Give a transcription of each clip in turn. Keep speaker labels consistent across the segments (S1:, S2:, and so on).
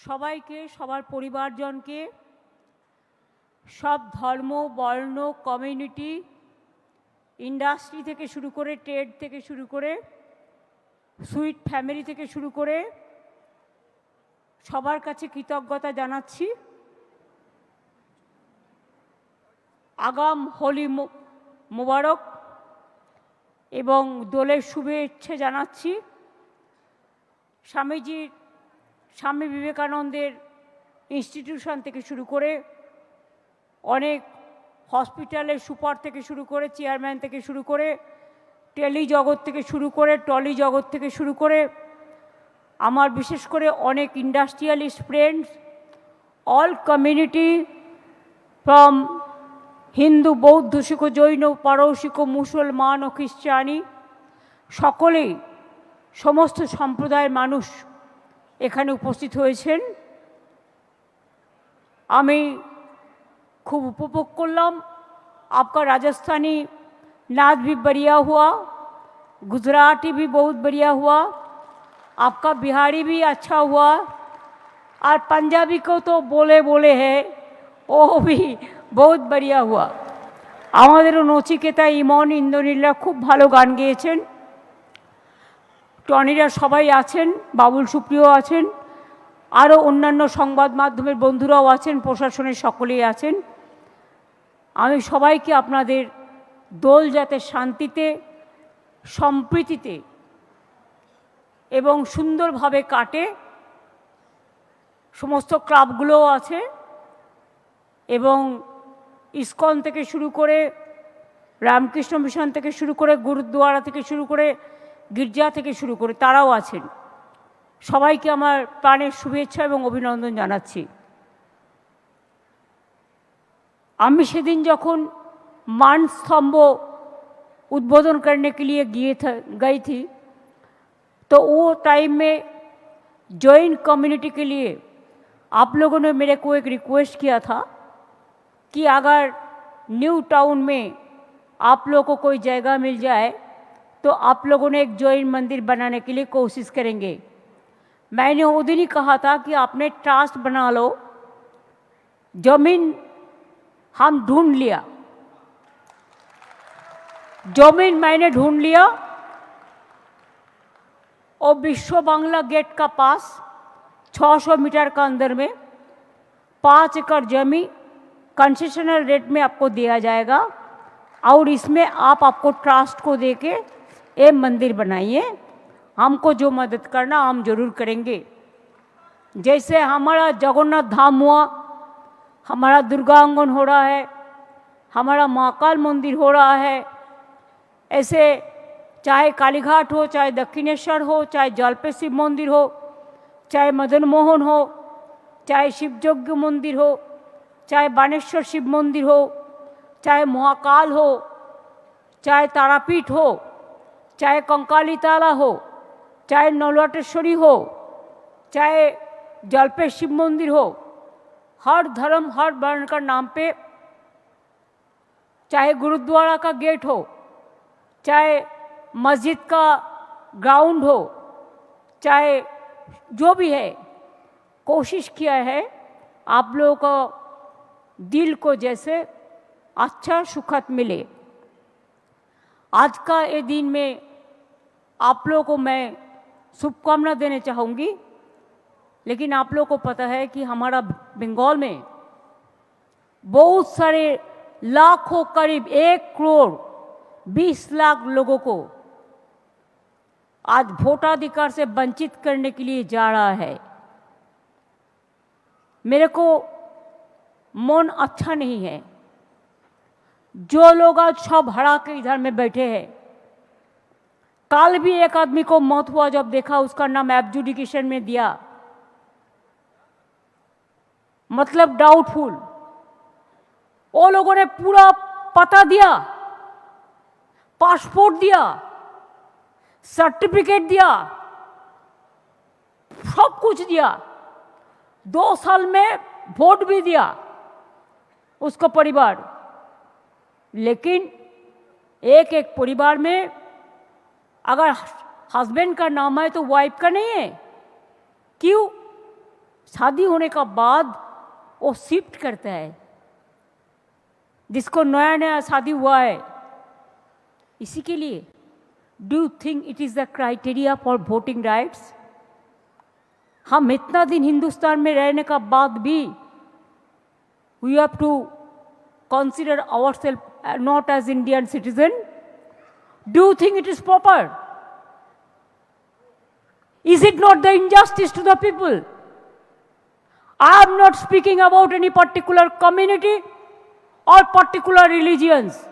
S1: সবাইকে, সবার পরিবারজনকে, সব ধর্ম, বর্ণ, কমিউনিটি, ইন্ডাস্ট্রি থেকে শুরু করে, ট্রেড থেকে শুরু করে, সুইট ফ্যামিলি থেকে শুরু করে সবার কাছে কৃতজ্ঞতা জানাচ্ছি। আগাম হোলি মোবারক এবং দোলের শুভেচ্ছা জানাচ্ছি। স্বামী বিবেকানন্দের ইনস্টিটিউশন থেকে শুরু করে অনেক হসপিটালের সুপার থেকে শুরু করে, চেয়ারম্যান থেকে শুরু করে, টেলি জগৎ থেকে শুরু করে, টলি জগৎ থেকে শুরু করে, আমার বিশেষ করে অনেক industrialist friends, all community from Hindu, বৌদ্ধ, শিখ, জৈন, পারসিক, মুসলমান ও খ্রিস্টানি, সকলেই, সমস্ত সম্প্রদায়ের মানুষ এখানে উপস্থিত হয়েছেন। আমি खूब उपभोग करलाम। आपका राजस्थानी नाच भी बढ़िया हुआ, गुजराती भी बहुत बढ़िया हुआ, आपका बिहारी भी अच्छा हुआ, और पंजाबी को तो बोले बोले है वो भी बहुत बढ़िया हुआ। आमादेरो नचिकेता, इमन, इंद्रनीला खूब भालो गान गेয়েছেন। টনিরা সবাই আছেন, বাবুল সুপ্রিয় আছেন, আরও অন্যান্য সংবাদ মাধ্যমের বন্ধুরাও আছেন, প্রশাসনের সকলেই আছেন। আমি সবাইকে আপনাদের দোল যাতে শান্তিতে, সম্প্রীতিতে এবং সুন্দরভাবে কাটে, সমস্ত ক্লাবগুলোও আছে এবং ইসকন থেকে শুরু করে, রামকৃষ্ণ মিশন থেকে শুরু করে, গুরুদ্বারা থেকে শুরু করে, গির্জা থেকে শুরু করে তারাও আছেন। সবাইকে আমার প্রাণের শুভেচ্ছা এবং অভিনন্দন জানাচ্ছি। আমি সেদিন যখন मान स्तंभ उद्बोधन करने के लिए गई थी, तो वो टाइम में जैन कम्युनिटी के लिए आप लोगों ने मेरे को एक रिक्वेस्ट किया था कि अगर न्यू टाउन में आप लोगों को कोई जगह मिल जाए तो आप लोगों ने एक जैन मंदिर बनाने के लिए कोशिश करेंगे। मैंने वो दिन ही कहा था कि आपने ट्रस्ट बना लो। जमीन हम ढूंढ लिया, जमीन मैंने ढूंढ लिया, और विश्व बांग्ला गेट का पास 600 मीटर का अंदर में 5 एकड़ जमीन कंसेशनल रेट में आपको दिया जाएगा, और इसमें आपको ट्रस्ट को देके ये मंदिर बनाइए। हमको जो मदद करना हम जरूर करेंगे। जैसे हमारा जगन्नाथ धाम हुआ, हमारा दुर्गांगन हो रहा है, हमारा महाकाल मंदिर हो रहा है, ऐसे चाहे कालीघाट हो, चाहे दक्षिणेश्वर हो, चाहे जलपे शिव मंदिर हो, चाहे मदन मोहन हो, चाहे शिवयज्ञ मंदिर हो, चाहे बानेश्वर शिव मंदिर हो, चाहे महाकाल हो, चाहे तारापीठ हो, चाहे कंकाली ताला हो, चाहे नौलटेश्वरी हो, चाहे जलपे शिव मंदिर हो, हर धर्म, हर वर्ण का नाम पे, चाहे गुरुद्वारा का गेट हो, चाहे मस्जिद का ग्राउंड हो, चाहे जो भी है, कोशिश किया है आप लोगों को दिल को जैसे अच्छा सुखद मिले। आज का ये दिन में आप लोगों को मैं शुभकामना देना चाहूँगी। लेकिन आप लोगों को पता है कि हमारा बंगाल में बहुत सारे लाखों, करीब 1 करोड़ 20 लाख लोगों को आज वोटाधिकार से वंचित करने के लिए जा रहा है। मेरे को मन अच्छा नहीं है। जो लोग आज सब हरा के इधर में बैठे हैं, कल भी एक आदमी को मौत हुआ, जब देखा उसका नाम एब्जुडिकेशन में दिया, मतलब डाउटफुल। वो लोगों ने पूरा पता दिया, पासपोर्ट दिया, सर्टिफिकेट दिया, सब कुछ दिया, 2 साल में वोट भी दिया उसका परिवार। लेकिन एक एक परिवार में अगर हस्बैंड का नाम है तो वाइफ का नहीं है। क्यों? शादी होने का बाद वो शिफ्ट करता है, जिसको नया नया शादी हुआ है, इसी के लिए। Do you think it is the criteria for voting rights? हम इतना दिन हिंदुस्तान में रहने का बाद भी we have to consider ourselves not as Indian citizen? Do you think it is proper? Is it not the injustice to the people? I am not speaking about any particular community or particular religions,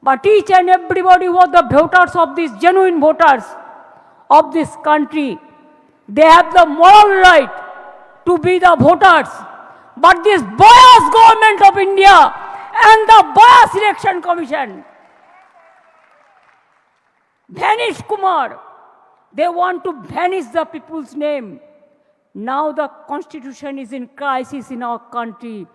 S1: but each and everybody who are the voters of these genuine voters of this country, they have the moral right to be the voters. But this biased government of India and the biased election commission, Banish Kumar, they want to banish the people's name. Now the constitution is in crisis in our country,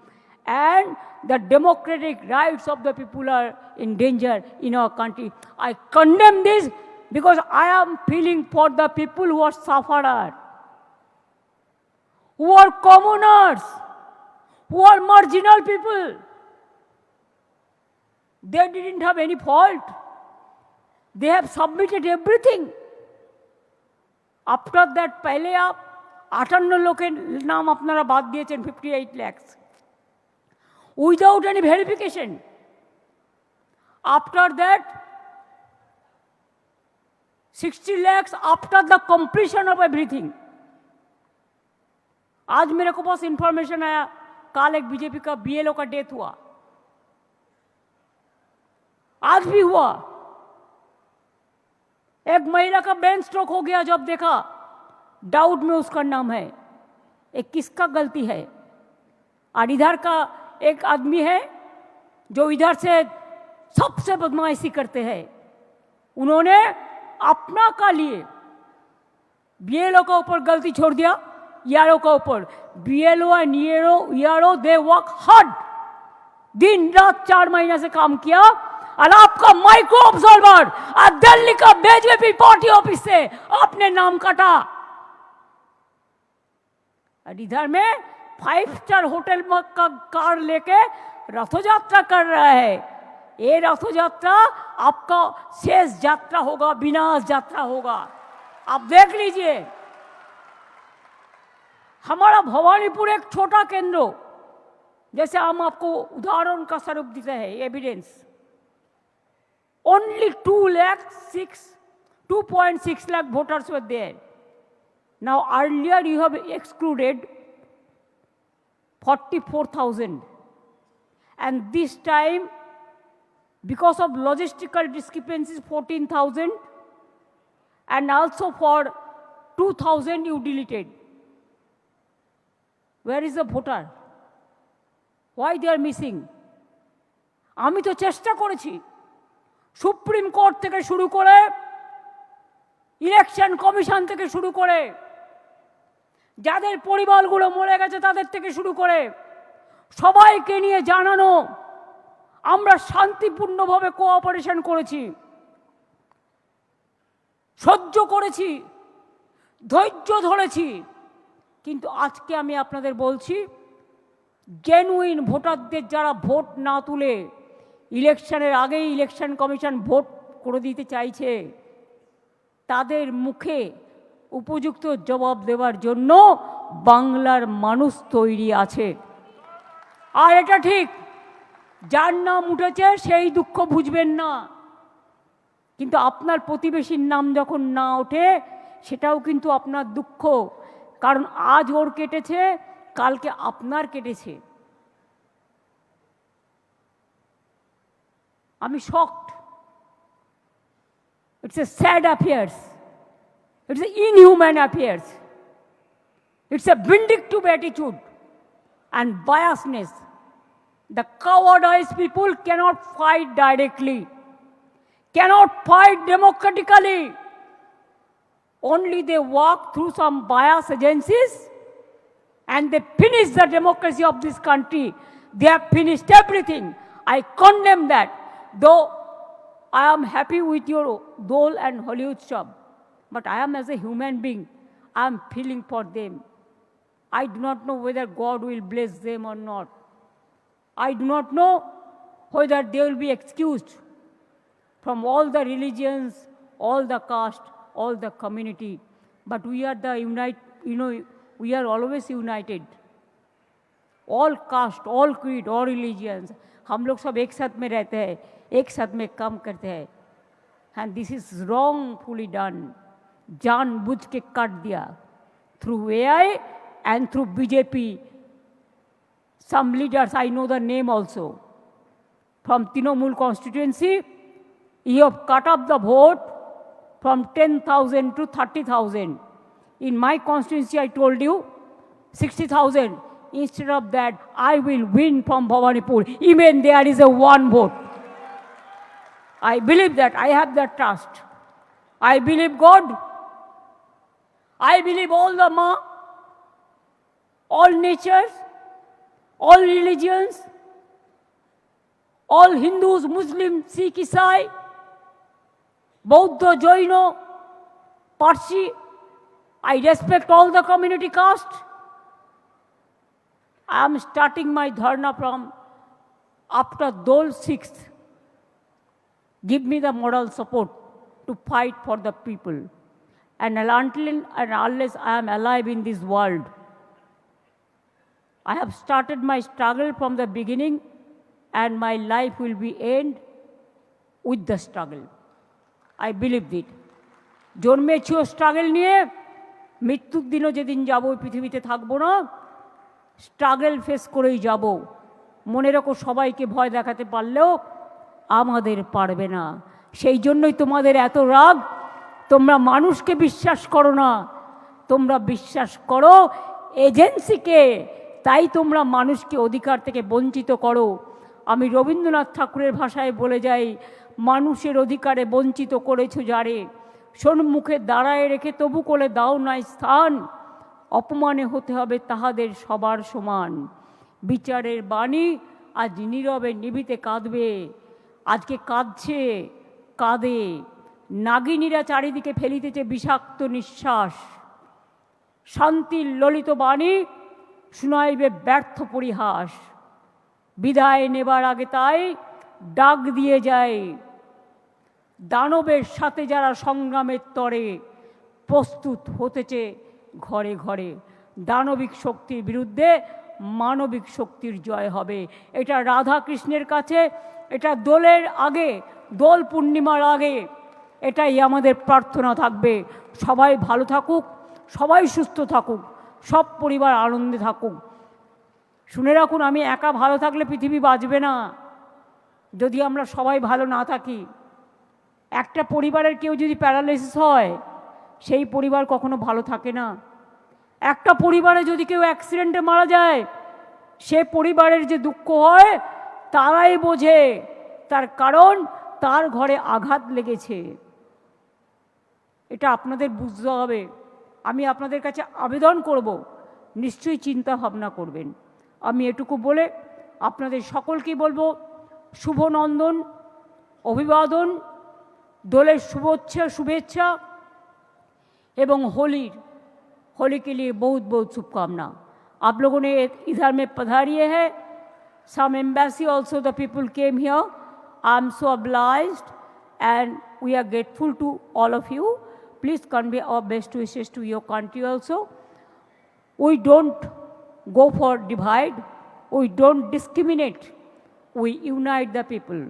S1: and the democratic rights of the people are in danger in our country. I condemn this because I am feeling for the people who are sufferers, who are commoners, who are marginal people. They didn't have any fault. They have submitted everything. After that, पहले आप 58 लोग के नाम अपना बात दिए 58 lakhs without any verification. After that, 60 lakhs after the completion of everything. आज मेरे को पास इंफॉर्मेशन आया, काल एक बीजेपी का बीएलओ का डेथ हुआ, आज भी हुआ। एक महिला का ब्रेन स्ट्रोक हो गया, जब देखा डाउट में उसका नाम है। एक किसका गलती है? और इधर का एक आदमी है जो इधर से सबसे बदमाशी करते हैं, उन्होंने अपना का लिए बीएलओ का ऊपर गलती छोड़ दिया, यारो का ऊपर। बीएलओ एंड यारो दे वर्क हार्ड, दिन रात 4 महीने से काम किया, और आपका माइक्रो ऑब्जर्वर और दिल्ली का बीजेपी पार्टी ऑफिस से आपने नाम काटा। और इधर में 5 स्टार होटल का कार लेके रथ यात्रा कर रहा है। ये रथ यात्रा आपका शेष यात्रा होगा, विनाश यात्रा होगा। आप देख लीजिए, हमारा भवानीपुर एक छोटा केंद्र, जैसे हम आपको उदाहरण का स्वरूप देते हैं, evidence. Only 2.6 lakh voters were there. Now earlier you have excluded 44,000, and this time because of logistical discrepancies 14,000, and also for 2,000 you deleted. Where is the voter? Why they are missing? আমি তো চেষ্টা করেছি, supreme court থেকে শুরু করে election commission থেকে শুরু করে যাদের পরিবারগুলো মরে গেছে তাদের থেকে শুরু করে সবাইকে নিয়ে জানানো, আমরা শান্তিপূর্ণভাবে কোঅপারেশন করেছি, সহ্য করেছি, ধৈর্য ধরেছি। কিন্তু আজকে আমি আপনাদের বলছি, জেনুইন ভোটারদের যারা ভোট না তুলে ইলেকশনের আগেই ইলেকশন কমিশন ভোট করে দিতে চাইছে, তাদের মুখে উপযুক্ত জবাব দেওয়ার জন্য বাংলার মানুষ তৈরি আছে। আর এটা ঠিক, যার নাম উঠেছে সেই দুঃখ বুঝবেন না, কিন্তু আপনার প্রতিবেশীর নাম যখন না ওঠে সেটাও কিন্তু আপনার দুঃখ, কারণ আজ ওর কেটেছে, কালকে আপনার কেটেছে। আমি shocked. It's a sad affairs. It's an inhuman affairs. It's a vindictive attitude and biasness. The cowardice people cannot fight directly, cannot fight democratically. Only they walk through some bias agencies and they finish the democracy of this country. They have finished everything. I condemn that. Though I am happy with your Dole and Holi Utsav, but I am as a human being, I am feeling for them. I do not know whether God will bless them or not. I do not know whether they will be excused from all the religions, all the caste, all the community. But we are we are always united. All caste, all creed, all religions. हम लोग सब एक साथ में रहते हैं, एक साथ में काम करते हैं. And this is wrongfully done. जानबूझ के काट दिया. Through AI and through BJP. Some leaders, I know the name also. From Trinamool constituency, you have cut up the vote from 10,000 to 30,000. In my constituency, I told you, 60,000. Instead of that, I will win from Bhawanipur. Even there is a one vote. I believe that. I have that trust. I believe God. I believe all the Ma, all natures, all religions, all Hindus, Muslims, Sikh, Isai, Bauddha, Jaina, Parsi. I respect all the community caste. I am starting my dharna from after Dol 6th. Give me the moral support to fight for the people. And until and unless I am alive in this world, I have started my struggle from the beginning, and my life will be end with the struggle. I believe it. জন্মেছিও struggle নিয়ে, মৃত্যুর দিনও যেদিন যাব পৃথিবীতে থাকবো না, struggle face করেই যাব। মনে রাখো, সবাইকে ভয় দেখাতে পারলেও আমাদের পারবে না। সেই জন্যই তোমাদের এত রাগ। তোমরা মানুষকে বিশ্বাস করো না, তোমরা বিশ্বাস করো এজেন্সিকে। তাই তোমরা মানুষকে অধিকার থেকে বঞ্চিত করো। আমি রবীন্দ্রনাথ ঠাকুরের ভাষায় বলে যাই, মানুষের অধিকারে বঞ্চিত করেছো যারে, সম্মুখে দাঁড়ায় রেখে তবু কোলে দাও নাই স্থান। অপমানে হতে হবে তাহাদের সবার সমান। বিচারের বাণী আজ নীরবে নিভিতে কাঁদবে। আজকে কাঁদছে, কাঁদে। নাগিনীরা চারিদিকে ফেলিতেছে বিষাক্ত নিঃশ্বাস। শান্তির ললিত বাণী শুনাইবে ব্যর্থ পরিহাস। বিদায় নেবার আগে তাই ডাক দিয়ে যায়, দানবের সাথে যারা সংগ্রামের তরে প্রস্তুত হতেছে ঘরে ঘরে। দানবিক শক্তির বিরুদ্ধে মানবিক শক্তির জয় হবে। এটা রাধা কৃষ্ণের কাছে, এটা দোলের আগে, দোল পূর্ণিমার আগে এটাই আমাদের প্রার্থনা থাকবে। সবাই ভালো থাকুক, সবাই সুস্থ থাকুক, সব পরিবার আনন্দে থাকুক। শুনে রাখুন, আমি একা ভালো থাকলে পৃথিবী বাঁচবে না, যদি আমরা সবাই ভালো না থাকি। একটা পরিবারের কেউ যদি প্যারালাইসিস হয়, সেই পরিবার কখনো ভালো থাকে না। একটা পরিবারে যদি কেউ অ্যাক্সিডেন্টে মারা যায়, সে পরিবারের যে দুঃখ হয় তারাই বোঝে, তার কারণ তার ঘরে আঘাত লেগেছে। এটা আপনাদের বুঝতে হবে। আমি আপনাদের কাছে আবেদন করব, নিশ্চয়ই চিন্তা ভাবনা করবেন। আমি এটুকু বলে আপনাদের সকলকেই বলবো, শুভ নন্দন, অভিবাদন, দোলের শুভেচ্ছা এবং होली के लिए बहुत बहुत शुभकामना। आप लोगों ने इधर में पधारिए है। Some embassy also the people came here. I am so obliged and we are grateful to all of you. Please convey our best wishes to your country also. We don't go for divide. We don't discriminate. We unite the people,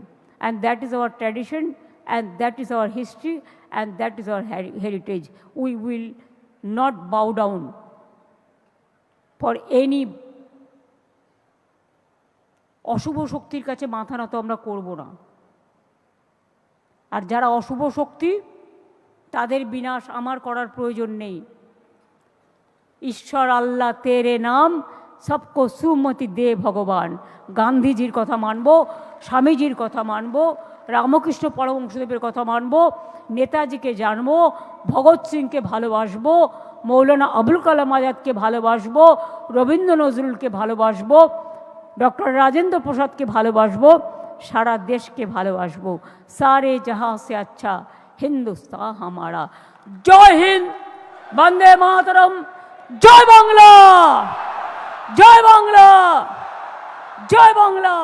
S1: and that is our tradition, and that is our history, and that is our heritage. We will not bow down for any অশুভ শক্তির কাছে মাথা নত আমরা করব না। আর যারা অশুভ শক্তি, তাদের বিনাশ আমার করার প্রয়োজন নেই। ঈশ্বর আল্লাহ তেরে নাম সবকো সুমতি দে ভগবান। গান্ধীজির কথা মানব, স্বামীজির কথা মানব, রামকৃষ্ণ পরমহংসদেবের কথা মানব, নেতাজিকে জানব, ভগৎ সিংকে ভালোবাসব, মৌলানা আবুল কালাম আজাদকে ভালোবাসব, রবীন্দ্র নজরুলকে ভালোবাসব, ডক্টর রাজেন্দ্র প্রসাদকে ভালোবাসব, সারা দেশকে ভালোবাসব। সারে জাহাঁ সে আচ্ছা হিন্দুস্তান হামারা। জয় হিন্দ, বন্দে মাতরম, জয় বাংলা, জয় বাংলা, জয় বাংলা।